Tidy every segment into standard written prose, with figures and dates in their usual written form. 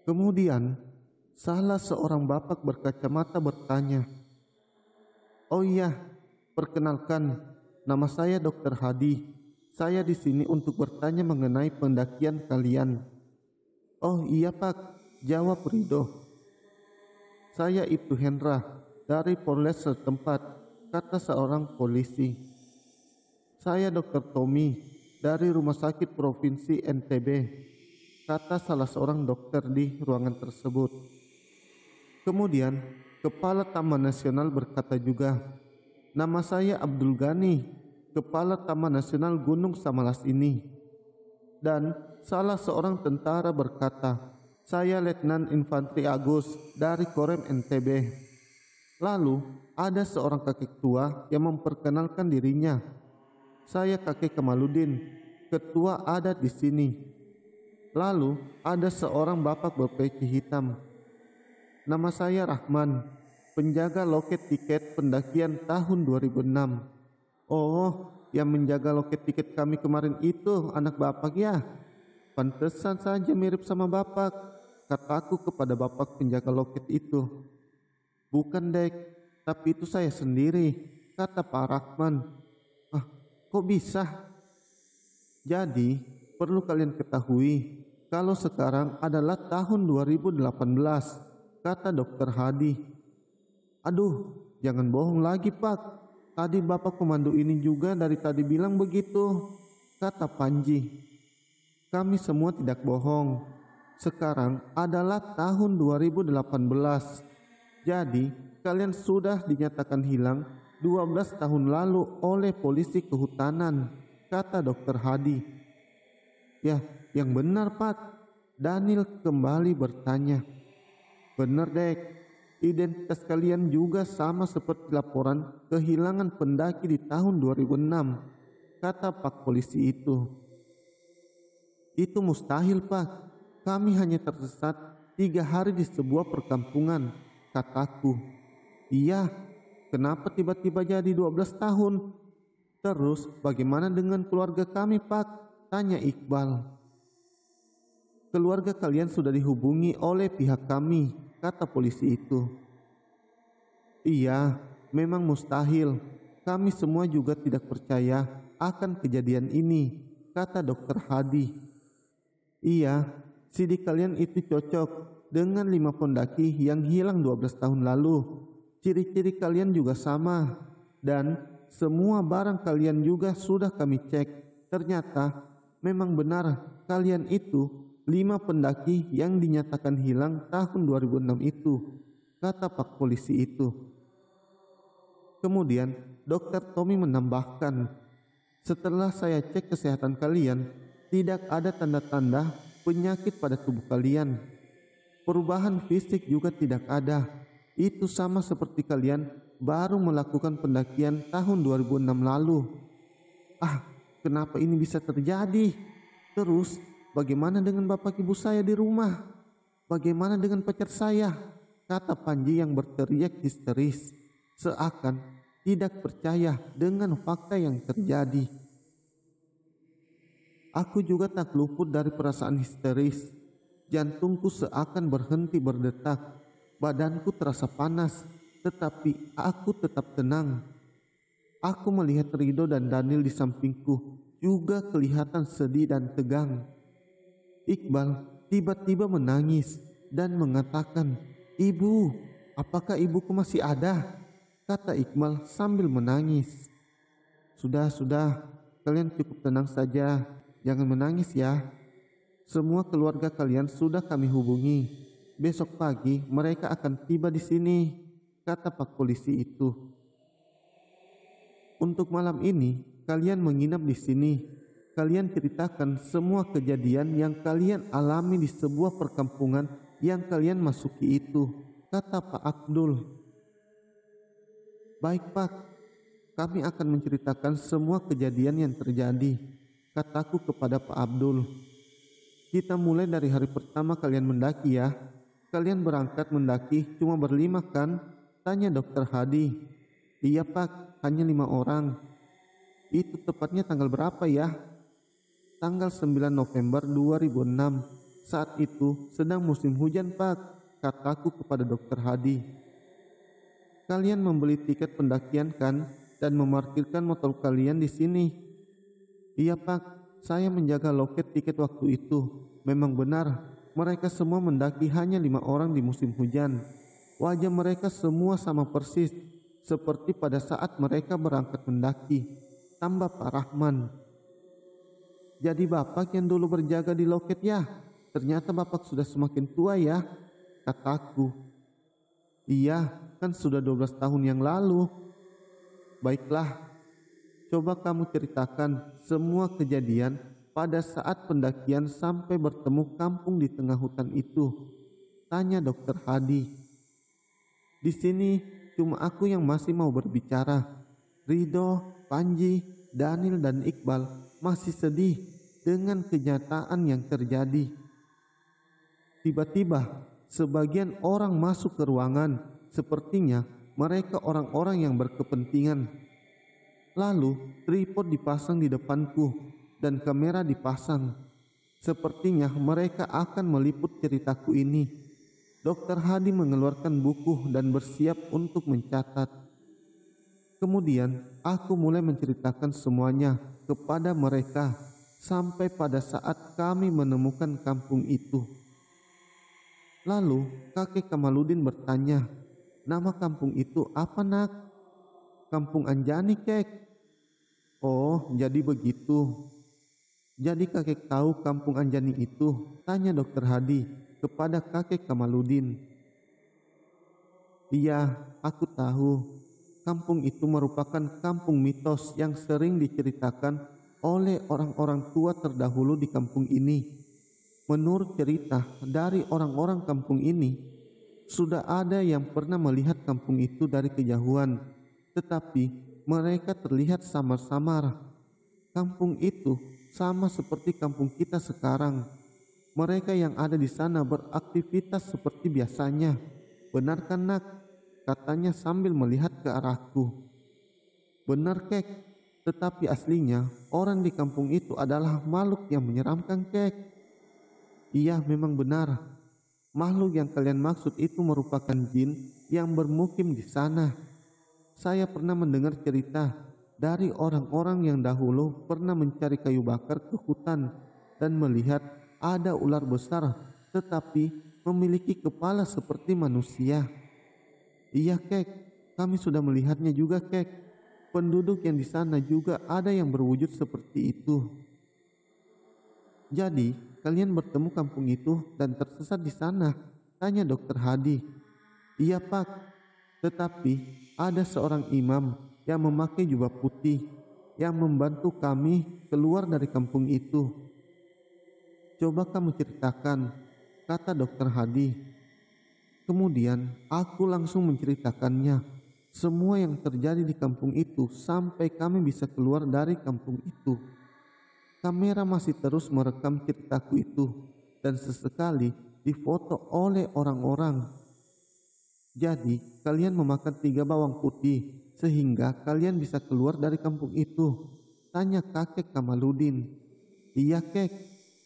Kemudian, salah seorang bapak berkacamata bertanya, "Oh iya, perkenalkan, nama saya Dr. Hadi. Saya di sini untuk bertanya mengenai pendakian kalian." "Oh iya Pak," jawab Rido. "Saya Ibtu Hendra dari Polres setempat," kata seorang polisi. "Saya Dr. Tommy dari Rumah Sakit Provinsi NTB," kata salah seorang dokter di ruangan tersebut. Kemudian, Kepala Taman Nasional berkata juga, "Nama saya Abdul Ghani, Kepala Taman Nasional Gunung Samalas ini." Dan salah seorang tentara berkata, "Saya Letnan Infanteri Agus dari Korem NTB." Lalu, ada seorang kakek tua yang memperkenalkan dirinya. "Saya kakek Kamaludin, ketua adat di sini." Lalu, ada seorang bapak berpeci hitam. "Nama saya Rahman, penjaga loket tiket pendakian tahun 2006. "Oh, yang menjaga loket tiket kami kemarin itu anak bapak ya? Pantesan saja mirip sama bapak," kataku kepada bapak penjaga loket itu. "Bukan dek, tapi itu saya sendiri," kata Pak Rahman. "Ah, kok bisa?" "Jadi, perlu kalian ketahui, kalau sekarang adalah tahun 2018, kata Dokter Hadi. "Aduh, jangan bohong lagi Pak. Tadi bapak pemandu ini juga dari tadi bilang begitu," kata Panji. "Kami semua tidak bohong. Sekarang adalah tahun 2018. Jadi, kalian sudah dinyatakan hilang 12 tahun lalu oleh polisi kehutanan," kata Dokter Hadi. "Ya, yang benar Pak," Daniel kembali bertanya. "Benar dek, identitas kalian juga sama seperti laporan kehilangan pendaki di tahun 2006, kata Pak polisi itu. "Itu mustahil Pak, kami hanya tersesat 3 hari di sebuah perkampungan," kataku. "Iya, kenapa tiba-tiba jadi 12 tahun? Terus bagaimana dengan keluarga kami Pak?" tanya Iqbal. "Keluarga kalian sudah dihubungi oleh pihak kami," kata polisi itu. "Iya, memang mustahil. Kami semua juga tidak percaya akan kejadian ini," kata Dokter Hadi. "Iya, sidik kalian itu cocok dengan 5 pendaki yang hilang 12 tahun lalu. Ciri-ciri kalian juga sama. Dan semua barang kalian juga sudah kami cek. Ternyata memang benar kalian itu 5 pendaki yang dinyatakan hilang tahun 2006 itu," kata Pak polisi itu. Kemudian Dokter Tommy menambahkan, "Setelah saya cek kesehatan kalian, tidak ada tanda-tanda penyakit pada tubuh kalian. Perubahan fisik juga tidak ada. Itu sama seperti kalian baru melakukan pendakian tahun 2006 lalu." "Ah, kenapa ini bisa terjadi? Terus bagaimana dengan bapak ibu saya di rumah? Bagaimana dengan pacar saya?" kata Panji yang berteriak histeris, seakan tidak percaya dengan fakta yang terjadi. Aku juga tak luput dari perasaan histeris. Jantungku seakan berhenti berdetak. Badanku terasa panas, tetapi aku tetap tenang. Aku melihat Rido dan Daniel di sampingku juga kelihatan sedih dan tegang. Iqbal tiba-tiba menangis dan mengatakan, "Ibu, apakah ibuku masih ada?" kata Iqbal sambil menangis. Sudah, kalian cukup tenang saja, jangan menangis ya. Semua keluarga kalian sudah kami hubungi. Besok pagi mereka akan tiba di sini," kata Pak polisi itu. "Untuk malam ini kalian menginap di sini. Kalian ceritakan semua kejadian yang kalian alami di sebuah perkampungan yang kalian masuki itu," kata Pak Abdul. "Baik Pak, kami akan menceritakan semua kejadian yang terjadi," kataku kepada Pak Abdul. "Kita mulai dari hari pertama kalian mendaki ya. Kalian berangkat mendaki cuma berlima kan?" tanya Dokter Hadi. "Iya Pak, hanya 5 orang." "Itu tepatnya tanggal berapa ya?" "Tanggal 9 November 2006. Saat itu sedang musim hujan, Pak, kataku kepada Dokter Hadi. Kalian membeli tiket pendakian kan dan memarkirkan motor kalian di sini? Iya, Pak, saya menjaga loket tiket waktu itu. Memang benar, mereka semua mendaki hanya 5 orang di musim hujan. Wajah mereka semua sama persis, seperti pada saat mereka berangkat mendaki. Tambah Pak Rahman. Jadi Bapak yang dulu berjaga di loket ya? Ternyata Bapak sudah semakin tua ya, kataku. Iya, kan sudah 12 tahun yang lalu. Baiklah, coba kamu ceritakan semua kejadian pada saat pendakian sampai bertemu kampung di tengah hutan itu, tanya Dokter Hadi. Di sini cuma aku yang masih mau berbicara. Ridho, Panji, Daniel dan Iqbal masih sedih dengan kenyataan yang terjadi. Tiba-tiba sebagian orang masuk ke ruangan, sepertinya mereka orang-orang yang berkepentingan. Lalu tripod dipasang di depanku dan kamera dipasang. Sepertinya mereka akan meliput ceritaku ini. Dokter Hadi mengeluarkan buku dan bersiap untuk mencatat. Kemudian aku mulai menceritakan semuanya kepada mereka sampai pada saat kami menemukan kampung itu. Lalu kakek Kamaludin bertanya, nama kampung itu apa nak? Kampung Anjani, kek. Oh, jadi begitu. Jadi kakek tahu kampung Anjani itu? Tanya Dokter Hadi kepada kakek Kamaludin. Iya, aku tahu. Kampung itu merupakan kampung mitos yang sering diceritakan oleh orang-orang tua terdahulu di kampung ini. Menurut cerita dari orang-orang kampung ini, sudah ada yang pernah melihat kampung itu dari kejauhan, tetapi mereka terlihat samar-samar. Kampung itu sama seperti kampung kita sekarang. Mereka yang ada di sana beraktivitas seperti biasanya. Benar kan nak? Katanya sambil melihat ke arahku. Benar kek, tetapi aslinya orang di kampung itu adalah makhluk yang menyeramkan kek. Iya, memang benar. Makhluk yang kalian maksud itu merupakan jin yang bermukim di sana. Saya pernah mendengar cerita dari orang-orang yang dahulu pernah mencari kayu bakar ke hutan dan melihat ada ular besar tetapi memiliki kepala seperti manusia. Iya kek, kami sudah melihatnya juga kek. Penduduk yang di sana juga ada yang berwujud seperti itu. Jadi, kalian bertemu kampung itu dan tersesat di sana? Tanya Dokter Hadi. Iya Pak, tetapi ada seorang imam yang memakai jubah putih yang membantu kami keluar dari kampung itu. Coba kamu ceritakan, kata Dokter Hadi. Kemudian aku langsung menceritakannya, semua yang terjadi di kampung itu sampai kami bisa keluar dari kampung itu. Kamera masih terus merekam ceritaku itu dan sesekali difoto oleh orang-orang. Jadi kalian memakan 3 bawang putih sehingga kalian bisa keluar dari kampung itu? Tanya kakek Kamaludin. Iya kek,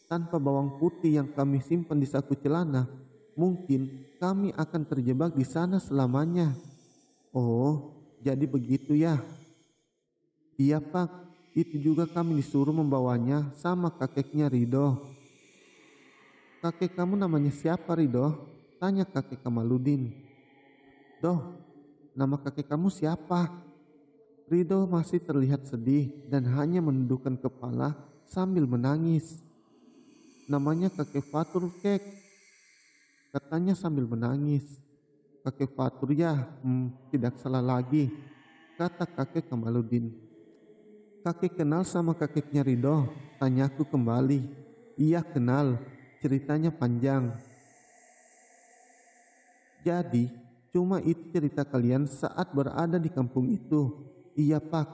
tanpa bawang putih yang kami simpan di saku celana, mungkin kami akan terjebak di sana selamanya. Oh, jadi begitu ya? Iya Pak. Itu juga kami disuruh membawanya sama kakeknya Ridho. Kakek kamu namanya siapa Ridho? Tanya kakek Kamaludin. Doh, nama kakek kamu siapa? Ridho masih terlihat sedih dan hanya menundukkan kepala sambil menangis. Namanya kakek Fatur kek, katanya sambil menangis. Kakek Fatur ya, tidak salah lagi, kata kakek Kamaludin. Kakek kenal sama kakeknya Ridho? Tanyaku kembali. Iya kenal, ceritanya panjang. Jadi cuma itu cerita kalian saat berada di kampung itu? Iya Pak.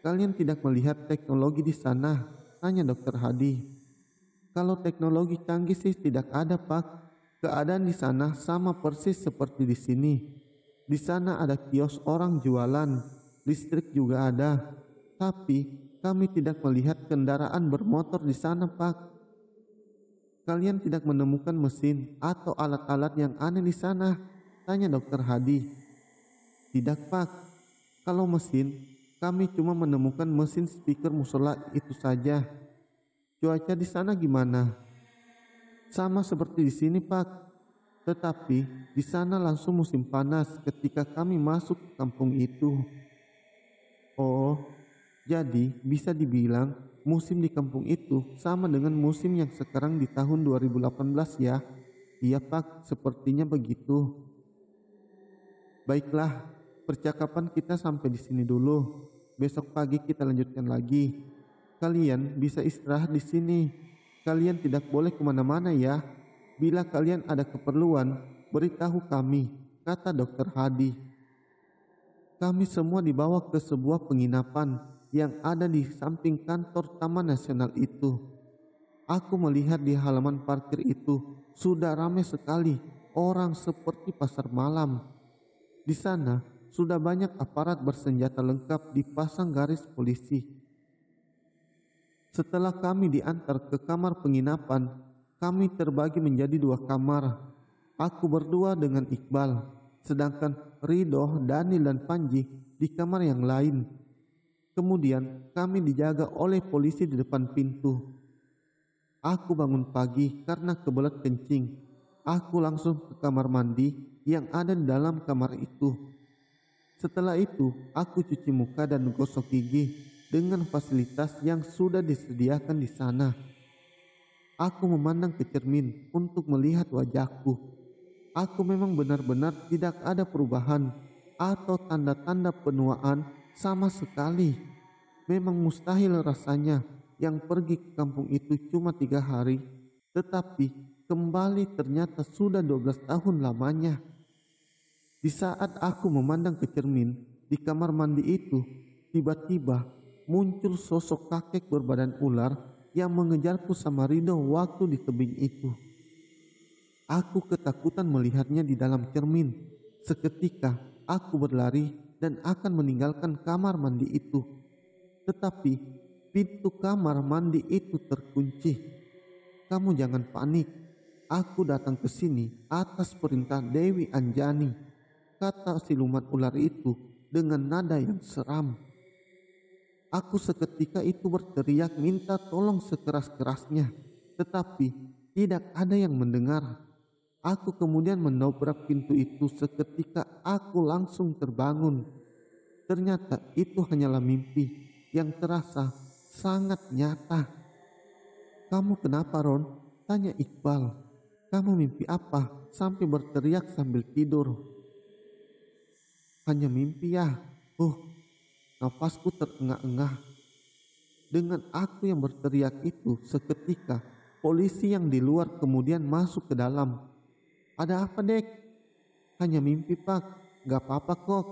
Kalian tidak melihat teknologi di sana? Tanya Dokter Hadi. Kalau teknologi canggih sih tidak ada Pak. Keadaan di sana sama persis seperti di sini. Di sana ada kios orang jualan, listrik juga ada. Tapi kami tidak melihat kendaraan bermotor di sana Pak. Kalian tidak menemukan mesin atau alat-alat yang aneh di sana? Tanya Dokter Hadi. Tidak Pak, kalau mesin, kami cuma menemukan mesin speaker musola itu saja. Cuaca di sana gimana? Sama seperti di sini Pak, tetapi di sana langsung musim panas ketika kami masuk ke kampung itu. Oh, jadi bisa dibilang musim di kampung itu sama dengan musim yang sekarang di tahun 2018 ya? Iya Pak, sepertinya begitu. Baiklah, percakapan kita sampai di sini dulu. Besok pagi kita lanjutkan lagi. Kalian bisa istirahat di sini. Kalian tidak boleh kemana-mana ya. Bila kalian ada keperluan, beritahu kami, kata Dokter Hadi. Kami semua dibawa ke sebuah penginapan yang ada di samping kantor Taman Nasional itu. Aku melihat di halaman parkir itu sudah ramai sekali orang seperti pasar malam. Di sana sudah banyak aparat bersenjata lengkap dipasang garis polisi. Setelah kami diantar ke kamar penginapan, kami terbagi menjadi 2 kamar. Aku berdua dengan Iqbal, sedangkan Ridho, Daniel dan Panji di kamar yang lain. Kemudian kami dijaga oleh polisi di depan pintu. Aku bangun pagi karena kebelet kencing. Aku langsung ke kamar mandi yang ada di dalam kamar itu. Setelah itu, aku cuci muka dan gosok gigi dengan fasilitas yang sudah disediakan di sana. Aku memandang ke cermin untuk melihat wajahku. Aku memang benar-benar tidak ada perubahan atau tanda-tanda penuaan sama sekali. Memang mustahil rasanya yang pergi ke kampung itu cuma 3 hari, tetapi kembali ternyata sudah 12 tahun lamanya. Di saat aku memandang ke cermin di kamar mandi itu, tiba-tiba muncul sosok kakek berbadan ular yang mengejarku sama Ridho waktu di tebing itu. Aku ketakutan melihatnya di dalam cermin. Seketika aku berlari dan akan meninggalkan kamar mandi itu. Tetapi pintu kamar mandi itu terkunci. Kamu jangan panik. Aku datang ke sini atas perintah Dewi Anjani, kata siluman ular itu dengan nada yang seram. Aku seketika itu berteriak minta tolong sekeras-kerasnya, tetapi tidak ada yang mendengar. Aku kemudian mendobrak pintu itu. Seketika aku langsung terbangun. Ternyata itu hanyalah mimpi yang terasa sangat nyata. Kamu kenapa Ron? Tanya Iqbal. Kamu mimpi apa sampai berteriak sambil tidur? Hanya mimpi ya. Nafasku terengah-engah. Dengan aku yang berteriak itu, seketika polisi yang di luar kemudian masuk ke dalam. Ada apa Dek? Hanya mimpi Pak, gak apa-apa kok.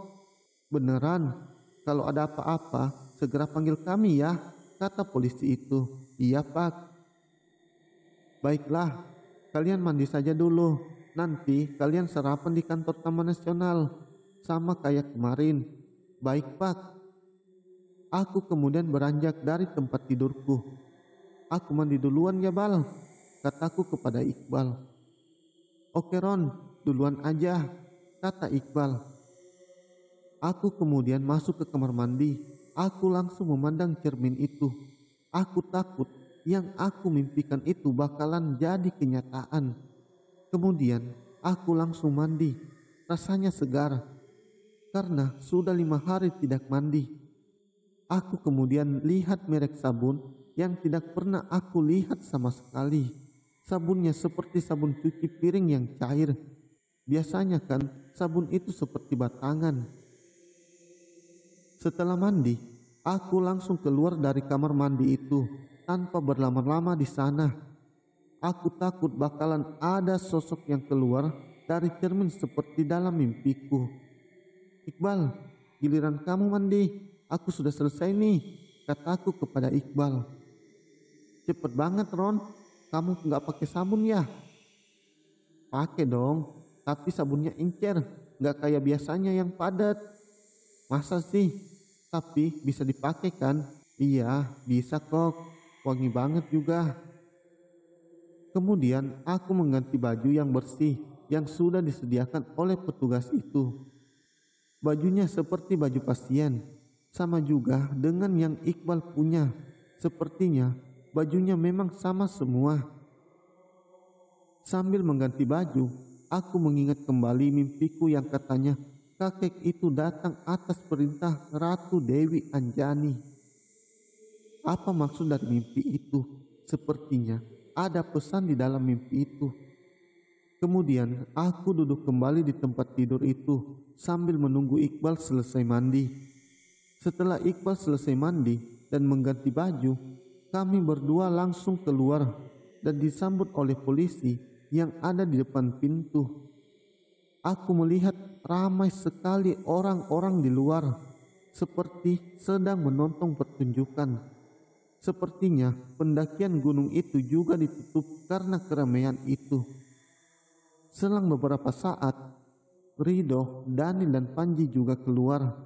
Beneran, kalau ada apa-apa segera panggil kami ya, kata polisi itu. Iya Pak. Baiklah, kalian mandi saja dulu. Nanti kalian sarapan di kantor Taman Nasional, sama kayak kemarin. Baik Pak. Aku kemudian beranjak dari tempat tidurku. Aku mandi duluan ya Bal, kataku kepada Iqbal. Oke Ron, duluan aja, kata Iqbal. Aku kemudian masuk ke kamar mandi. Aku langsung memandang cermin itu. Aku takut yang aku mimpikan itu bakalan jadi kenyataan. Kemudian aku langsung mandi. Rasanya segar karena sudah 5 hari tidak mandi. Aku kemudian lihat merek sabun yang tidak pernah aku lihat sama sekali. Sabunnya seperti sabun cuci piring yang cair. Biasanya kan sabun itu seperti batangan. Setelah mandi, aku langsung keluar dari kamar mandi itu tanpa berlama-lama di sana. Aku takut bakalan ada sosok yang keluar dari cermin seperti dalam mimpiku. Iqbal, giliran kamu mandi. Aku sudah selesai nih, kataku kepada Iqbal. Cepet banget Ron, kamu gak pakai sabun ya? Pakai dong, tapi sabunnya encer, gak kayak biasanya yang padat. Masa sih? Tapi bisa dipakai kan? Iya, bisa kok, wangi banget juga. Kemudian aku mengganti baju yang bersih yang sudah disediakan oleh petugas itu. Bajunya seperti baju pasien, sama juga dengan yang Iqbal punya. Sepertinya bajunya memang sama semua. Sambil mengganti baju, aku mengingat kembali mimpiku yang katanya kakek itu datang atas perintah Ratu Dewi Anjani. Apa maksud dari mimpi itu? Sepertinya ada pesan di dalam mimpi itu. Kemudian aku duduk kembali di tempat tidur itu sambil menunggu Iqbal selesai mandi. Setelah Iqbal selesai mandi dan mengganti baju, kami berdua langsung keluar dan disambut oleh polisi yang ada di depan pintu. Aku melihat ramai sekali orang-orang di luar, seperti sedang menonton pertunjukan. Sepertinya pendakian gunung itu juga ditutup karena keramaian itu. Selang beberapa saat, Ridho, Dani dan Panji juga keluar.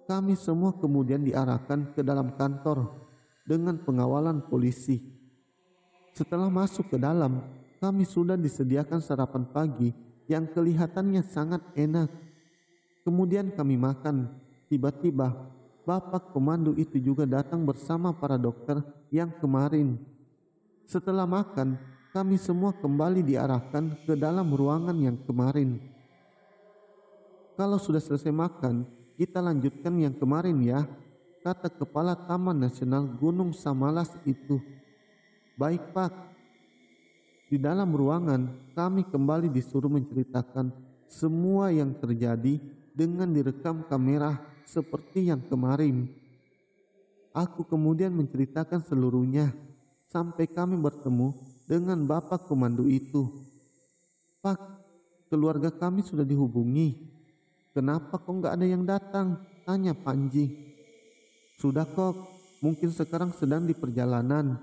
Kami semua kemudian diarahkan ke dalam kantor dengan pengawalan polisi. Setelah masuk ke dalam, kami sudah disediakan sarapan pagi yang kelihatannya sangat enak. Kemudian kami makan. Tiba-tiba Bapak Komando itu juga datang bersama para dokter yang kemarin. Setelah makan, kami semua kembali diarahkan ke dalam ruangan yang kemarin. Kalau sudah selesai makan, kita lanjutkan yang kemarin ya, kata Kepala Taman Nasional Gunung Samalas itu. Baik Pak. Di dalam ruangan, kami kembali disuruh menceritakan semua yang terjadi dengan direkam kamera seperti yang kemarin. Aku kemudian menceritakan seluruhnya sampai kami bertemu dengan Bapak Komando itu. Pak, keluarga kami sudah dihubungi. Kenapa kok nggak ada yang datang? Tanya Panji. Sudah kok, mungkin sekarang sedang di perjalanan.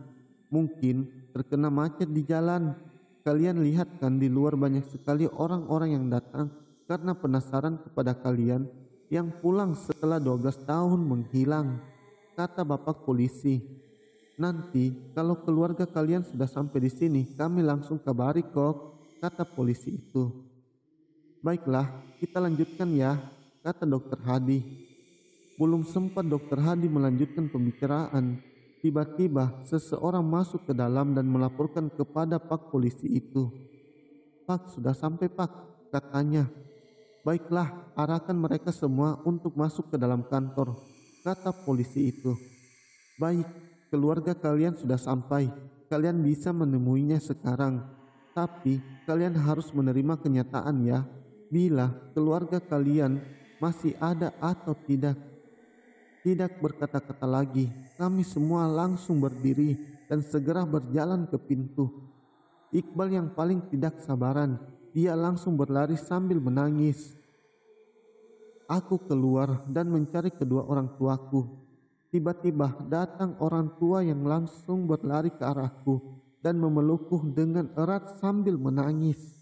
Mungkin terkena macet di jalan. Kalian lihat kan di luar banyak sekali orang-orang yang datang karena penasaran kepada kalian yang pulang setelah 12 tahun menghilang, kata Bapak polisi. Nanti kalau keluarga kalian sudah sampai di sini, kami langsung kabari kok, kata polisi itu. Baiklah, kita lanjutkan ya, kata Dokter Hadi. Belum sempat Dokter Hadi melanjutkan pembicaraan, tiba-tiba seseorang masuk ke dalam dan melaporkan kepada Pak polisi itu. Pak, sudah sampai Pak, katanya. Baiklah, arahkan mereka semua untuk masuk ke dalam kantor, kata polisi itu. Baik, keluarga kalian sudah sampai. Kalian bisa menemuinya sekarang. Tapi kalian harus menerima kenyataan ya, bila keluarga kalian masih ada atau tidak. Tidak berkata-kata lagi, kami semua langsung berdiri dan segera berjalan ke pintu. Iqbal yang paling tidak sabaran, dia langsung berlari sambil menangis. Aku keluar dan mencari kedua orang tuaku. Tiba-tiba datang orang tua yang langsung berlari ke arahku dan memelukku dengan erat sambil menangis.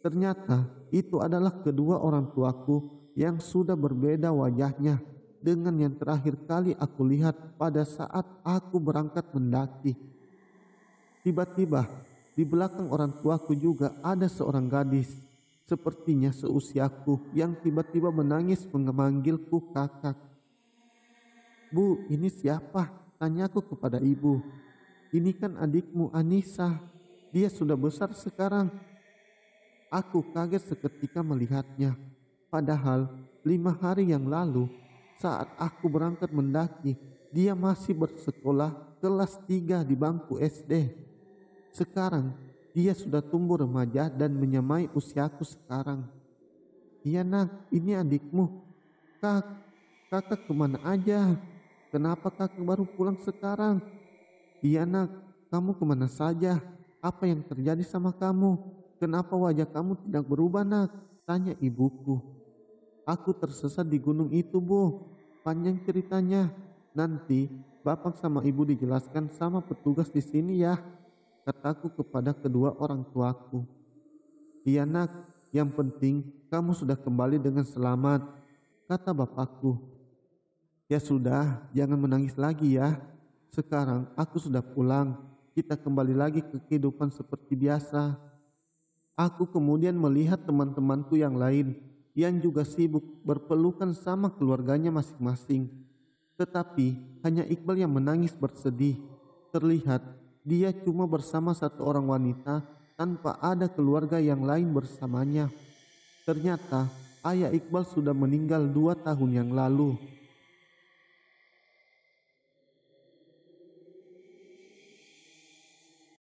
Ternyata itu adalah kedua orang tuaku yang sudah berbeda wajahnya dengan yang terakhir kali aku lihat pada saat aku berangkat mendaki. Tiba-tiba di belakang orang tuaku juga ada seorang gadis, sepertinya seusiaku, yang tiba-tiba menangis memanggilku kakak. Bu, ini siapa? Tanyaku kepada ibu. Ini kan adikmu Anissa. Dia sudah besar sekarang. Aku kaget seketika melihatnya. Padahal 5 hari yang lalu saat aku berangkat mendaki, dia masih bersekolah kelas 3 di bangku SD. Sekarang dia sudah tumbuh remaja dan menyamai usiaku sekarang. Iya nak, ini adikmu. Kakak kemana aja? Kenapa kakak baru pulang sekarang? Iya nak, kamu kemana saja? Apa yang terjadi sama kamu? Kenapa wajah kamu tidak berubah nak? Tanya ibuku. Aku tersesat di gunung itu bu. Panjang ceritanya. Nanti bapak sama ibu dijelaskan sama petugas di sini ya, kataku kepada kedua orang tuaku. Iya nak, yang penting kamu sudah kembali dengan selamat, kata bapakku. Ya sudah, jangan menangis lagi ya. Sekarang aku sudah pulang. kita kembali lagi ke kehidupan seperti biasa. Aku kemudian melihat teman-temanku yang lain yang juga sibuk berpelukan sama keluarganya masing-masing. Tetapi hanya Iqbal yang menangis bersedih. Terlihat dia cuma bersama satu orang wanita tanpa ada keluarga yang lain bersamanya. Ternyata ayah Iqbal sudah meninggal 2 tahun yang lalu.